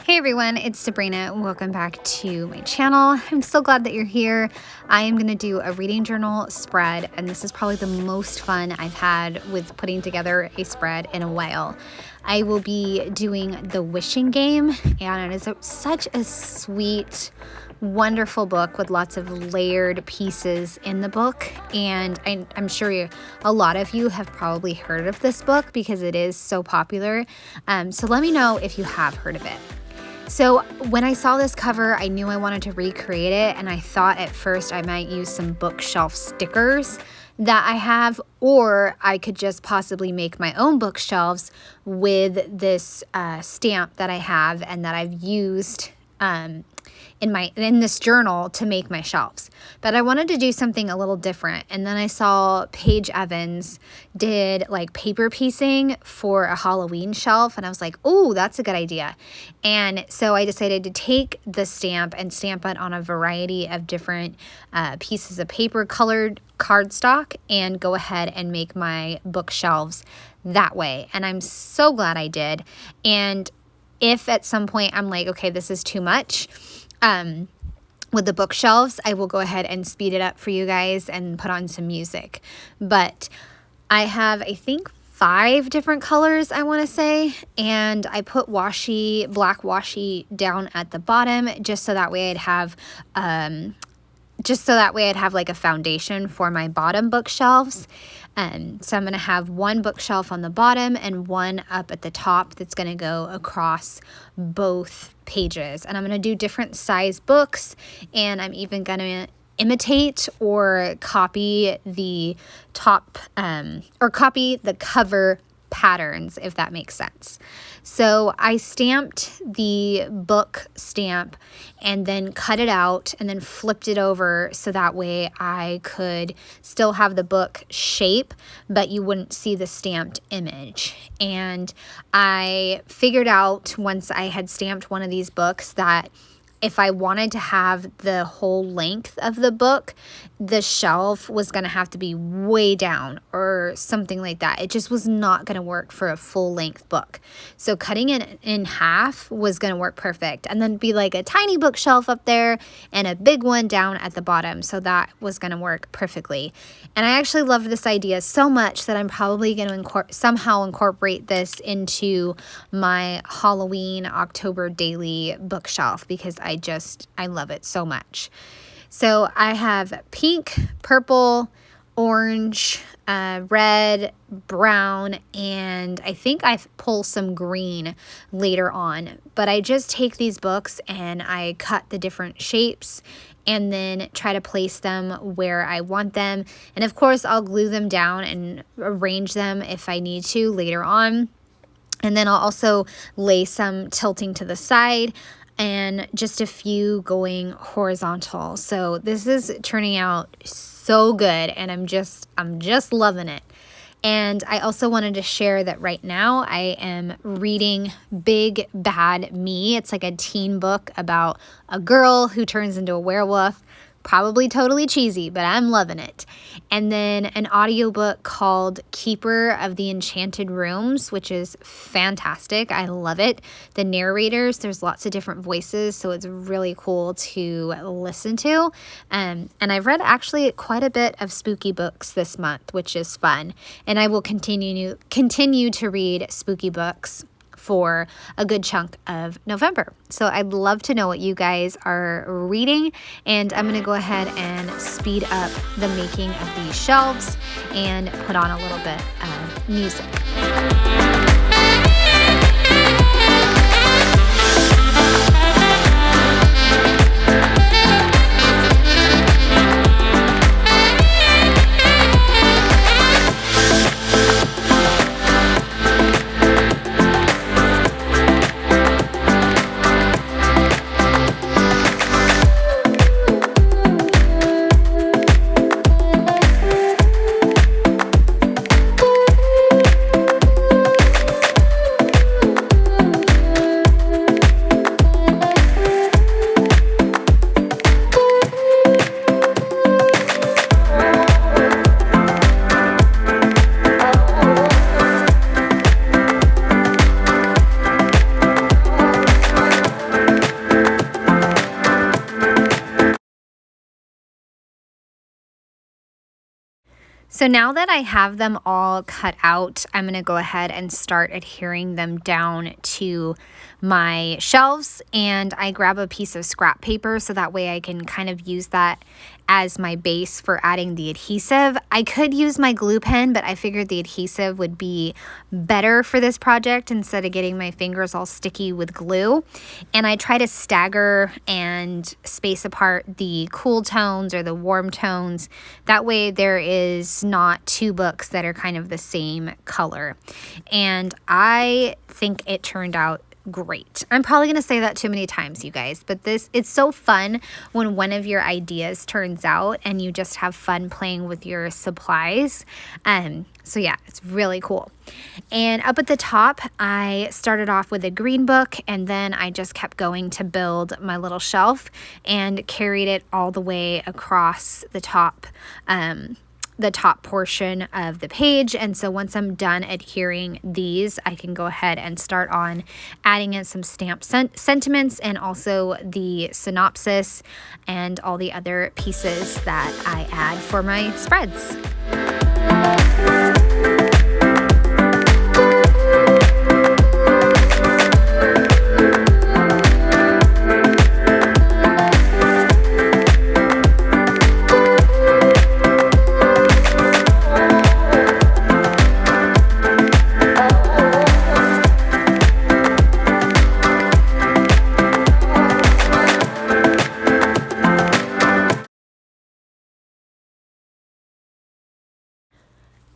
Hey everyone, it's Sabrina. Welcome back to my channel. I'm so glad that you're here. I am going to do a reading journal spread, and this is probably the most fun I've had with putting together a spread in a while. I will be doing the wishing game, and it is such a sweet, wonderful book with lots of layered pieces in the book, and I'm sure a lot of you have probably heard of this book because it is so popular. So let me know if you have heard of it. So when I saw this cover, I knew I wanted to recreate it, and I thought at first I might use some bookshelf stickers that I have, or I could just possibly make my own bookshelves with this stamp that I have and that I've used in this journal to make my shelves. But I wanted to do something a little different, and then I saw Paige Evans did like paper piecing for a Halloween shelf, and I was like, oh, that's a good idea. And so I decided to take the stamp and stamp it on a variety of different pieces of paper, colored cardstock, and go ahead and make my bookshelves that way. And I'm so glad I did. And if at some point I'm like, okay, this is too much, with the bookshelves, I will go ahead and speed it up for you guys and put on some music. But I have, I think, 5 different colors, I want to say, and I put black washi down at the bottom just so that way I'd have like a foundation for my bottom bookshelves. So I'm going to have one bookshelf on the bottom and one up at the top that's going to go across both pages. And I'm going to do different size books, and I'm even going to imitate or copy the top or copy the cover patterns, if that makes sense. So I stamped the book stamp and then cut it out and then flipped it over so that way I could still have the book shape, but you wouldn't see the stamped image. And I figured out once I had stamped one of these books that if I wanted to have the whole length of the book, the shelf was going to have to be way down or something like that. It just was not going to work for a full length book. So cutting it in half was going to work perfect, and then be like a tiny bookshelf up there and a big one down at the bottom. So that was going to work perfectly. And I actually love this idea so much that I'm probably going to somehow incorporate this into my Halloween October daily bookshelf because I love it so much. So I have pink, purple, orange, red, brown, and I think I pull some green later on. But I just take these books and I cut the different shapes and then try to place them where I want them. And of course, I'll glue them down and arrange them if I need to later on. And then I'll also lay some tilting to the side and just a few going horizontal. So this is turning out so good, and I'm just loving it. And I also wanted to share that right now I am reading Big Bad Me. It's like a teen book about a girl who turns into a werewolf. Probably totally cheesy, but I'm loving it. And then an audiobook called Keeper of the Enchanted Rooms, which is fantastic. I love it. The narrators, there's lots of different voices, so it's really cool to listen to. And I've read actually quite a bit of spooky books this month, which is fun. And I will continue to read spooky books for a good chunk of November. So I'd love to know what you guys are reading, and I'm going to go ahead and speed up the making of these shelves and put on a little bit of music. So now that I have them all cut out, I'm going to go ahead and start adhering them down to my shelves, and I grab a piece of scrap paper so that way I can kind of use that as my base for adding the adhesive. I could use my glue pen, but I figured the adhesive would be better for this project instead of getting my fingers all sticky with glue. And I try to stagger and space apart the cool tones or the warm tones. That way there is not two books that are kind of the same color. And I think it turned out great. I'm probably going to say that too many times, you guys, but it's so fun when one of your ideas turns out and you just have fun playing with your supplies. So yeah, it's really cool. And up at the top, I started off with a green book, and then I just kept going to build my little shelf and carried it all the way across the top portion of the page. And so once I'm done adhering these, I can go ahead and start on adding in some stamp sentiments and also the synopsis and all the other pieces that I add for my spreads.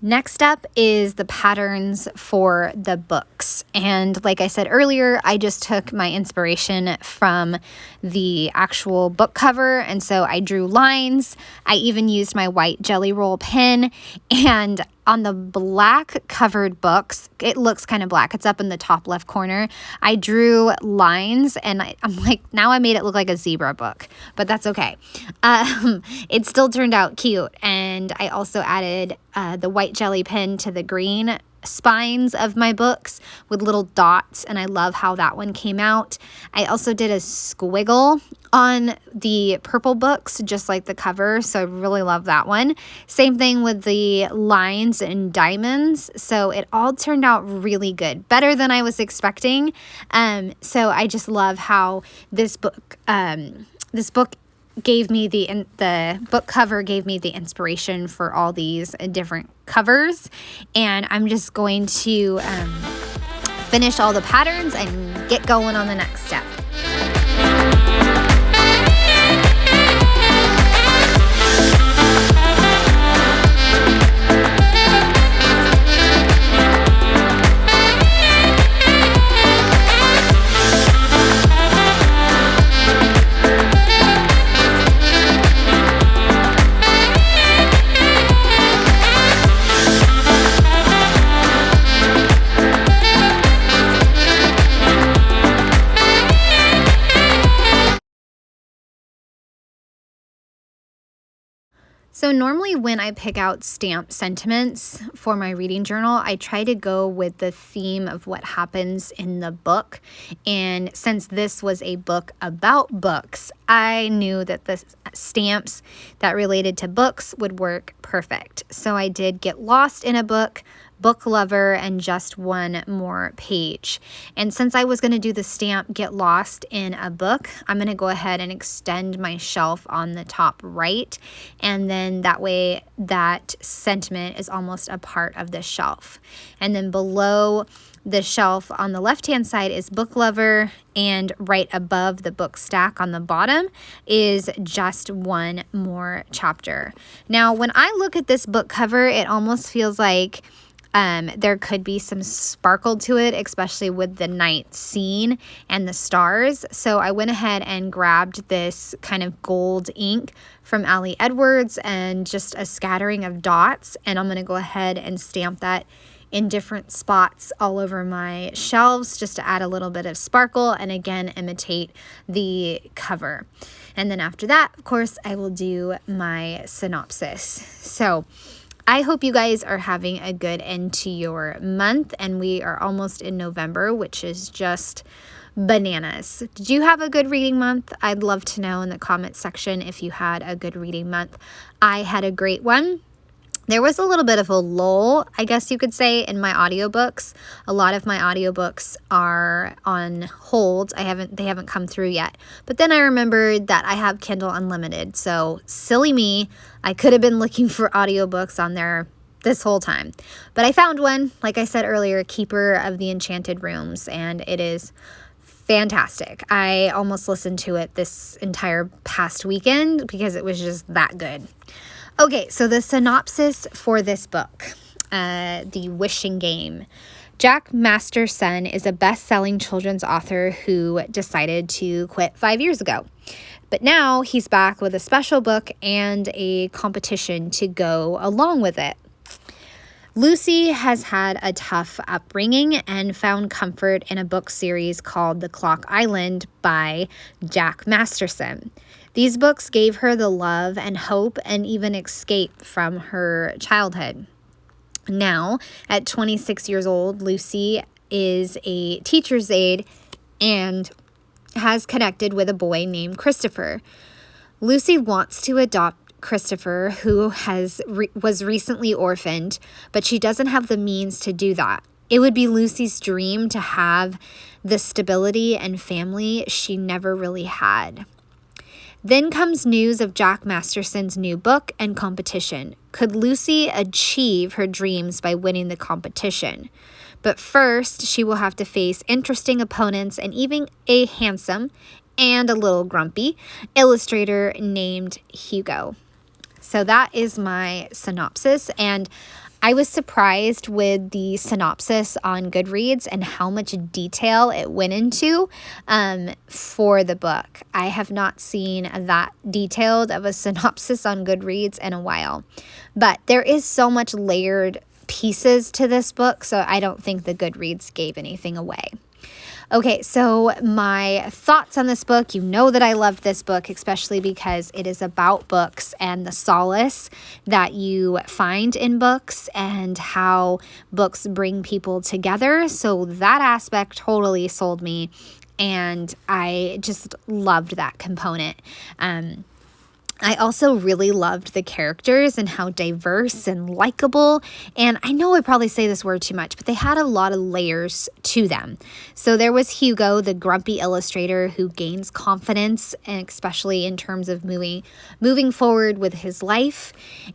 Next up is the patterns for the books. And like I said earlier, I just took my inspiration from the actual book cover. And so I drew lines. I even used my white jelly roll pen. And on the black covered books, it looks kind of black. It's up in the top left corner. I drew lines, and I'm like, now I made it look like a zebra book, but that's okay. It still turned out cute. And I also added the white jelly pen to the green spines of my books with little dots, and I love how that one came out. I also did a squiggle on the purple books, just like the cover, so I really love that one. Same thing with the lines and diamonds, so it all turned out really good, better than I was expecting. So I just love how this book gave me the book cover gave me the inspiration for all these different covers, and I'm just going to finish all the patterns and get going on the next step. So normally when I pick out stamp sentiments for my reading journal, I try to go with the theme of what happens in the book. And since this was a book about books, I knew that the stamps that related to books would work perfect. So I did Get Lost in a Book, Book Lover, and Just One More Page. And since I was going to do the stamp Get Lost in a Book, I'm going to go ahead and extend my shelf on the top right, and then that way that sentiment is almost a part of the shelf. And then below the shelf on the left hand side is Book Lover, and right above the book stack on the bottom is Just One More Chapter. Now when I look at this book cover, it almost feels like there could be some sparkle to it, especially with the night scene and the stars. So I went ahead and grabbed this kind of gold ink from Ali Edwards and just a scattering of dots. And I'm going to go ahead and stamp that in different spots all over my shelves just to add a little bit of sparkle and again imitate the cover. And then after that, of course, I will do my synopsis. So I hope you guys are having a good end to your month, and we are almost in November, which is just bananas. Did you have a good reading month? I'd love to know in the comments section if you had a good reading month. I had a great one. There was a little bit of a lull, I guess you could say, in my audiobooks. A lot of my audiobooks are on hold. They haven't come through yet. But then I remembered that I have Kindle Unlimited. So silly me, I could have been looking for audiobooks on there this whole time. But I found one, like I said earlier, Keeper of the Enchanted Rooms, and it is fantastic. I almost listened to it this entire past weekend because it was just that good. Okay, so the synopsis for this book, The Wishing Game. Jack Masterson is a best-selling children's author who decided to quit 5 years ago. But now he's back with a special book and a competition to go along with it. Lucy has had a tough upbringing and found comfort in a book series called The Clock Island by Jack Masterson. These books gave her the love and hope and even escape from her childhood. Now, at 26 years old, Lucy is a teacher's aide and has connected with a boy named Christopher. Lucy wants to adopt Christopher, who was recently orphaned, but she doesn't have the means to do that. It would be Lucy's dream to have the stability and family she never really had. Then comes news of Jack Masterson's new book and competition. Could Lucy achieve her dreams by winning the competition? But first, she will have to face interesting opponents and even a handsome and a little grumpy illustrator named Hugo. So that is my synopsis, and I was surprised with the synopsis on Goodreads and how much detail it went into for the book. I have not seen that detailed of a synopsis on Goodreads in a while, but there is so much layered pieces to this book, so I don't think the Goodreads gave anything away. Okay, so my thoughts on this book, you know that I love this book, especially because it is about books and the solace that you find in books and how books bring people together. So that aspect totally sold me, and I just loved that component. I also really loved the characters and how diverse and likable, and I know I probably say this word too much, but they had a lot of layers to them. So there was Hugo, the grumpy illustrator who gains confidence, and especially in terms of moving forward with his life.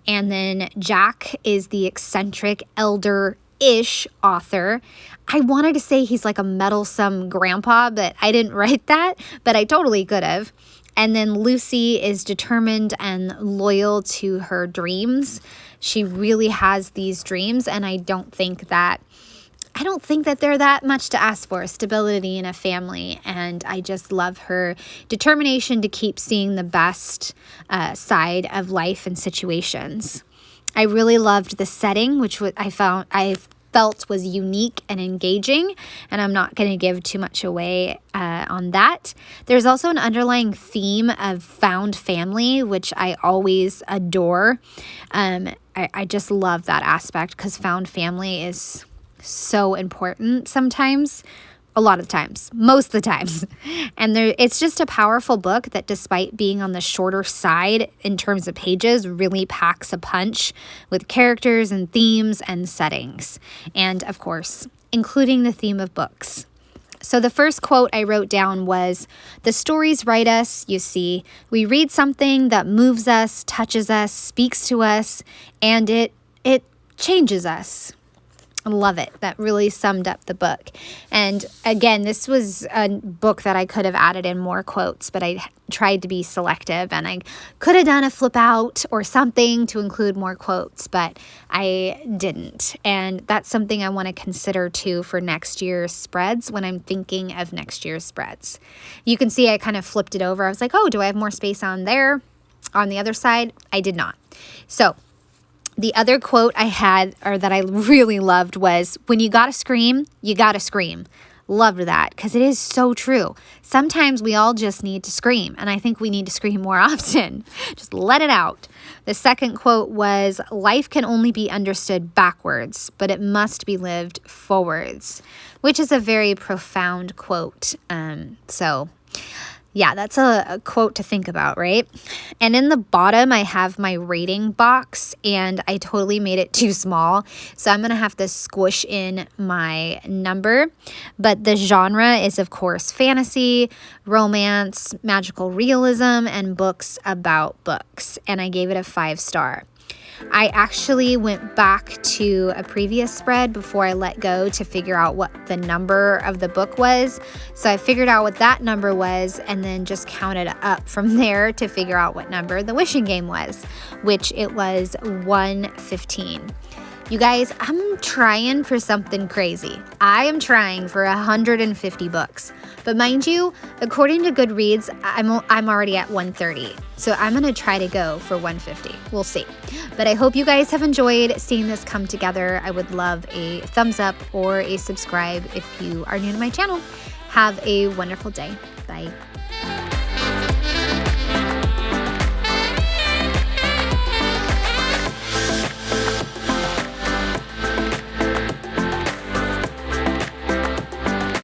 And then Jack is the eccentric elder-ish author. I wanted to say he's like a meddlesome grandpa, but I didn't write that, but I totally could have. And then Lucy is determined and loyal to her dreams. She really has these dreams, and I don't think that they're that much to ask for, stability in a family. And I just love her determination to keep seeing the best side of life and situations. I really loved the setting, which I felt was unique and engaging, and I'm not going to give too much away on that. There's also an underlying theme of found family, which I always adore. I just love that aspect because found family is so important sometimes. A lot of times, most of the times. And it's just a powerful book that, despite being on the shorter side in terms of pages, really packs a punch with characters and themes and settings. And of course, including the theme of books. So the first quote I wrote down was, "The stories write us, you see. We read something that moves us, touches us, speaks to us, and it changes us." I love it. That really summed up the book. And again, this was a book that I could have added in more quotes, but I tried to be selective, and I could have done a flip out or something to include more quotes, but I didn't. And that's something I want to consider too for next year's spreads when I'm thinking of next year's spreads. You can see I kind of flipped it over. I was like, oh, do I have more space on there? On the other side? I did not. So the other quote I had, or that I really loved, was, "When you gotta scream, you gotta scream." Loved that, because it is so true. Sometimes we all just need to scream, and I think we need to scream more often. Just let it out. The second quote was, "Life can only be understood backwards, but it must be lived forwards," which is a very profound quote. Yeah, that's a quote to think about, right? And in the bottom, I have my rating box, and I totally made it too small. So I'm going to have to squish in my number. But the genre is, of course, fantasy, romance, magical realism, and books about books. And I gave it a 5-star. I actually went back to a previous spread before I let go to figure out what the number of the book was. So I figured out what that number was and then just counted up from there to figure out what number the wishing game was, which it was 115. You guys, I'm trying for something crazy. I am trying for 150 books. But mind you, according to Goodreads, I'm already at 130. So I'm going to try to go for 150. We'll see. But I hope you guys have enjoyed seeing this come together. I would love a thumbs up or a subscribe if you are new to my channel. Have a wonderful day. Bye.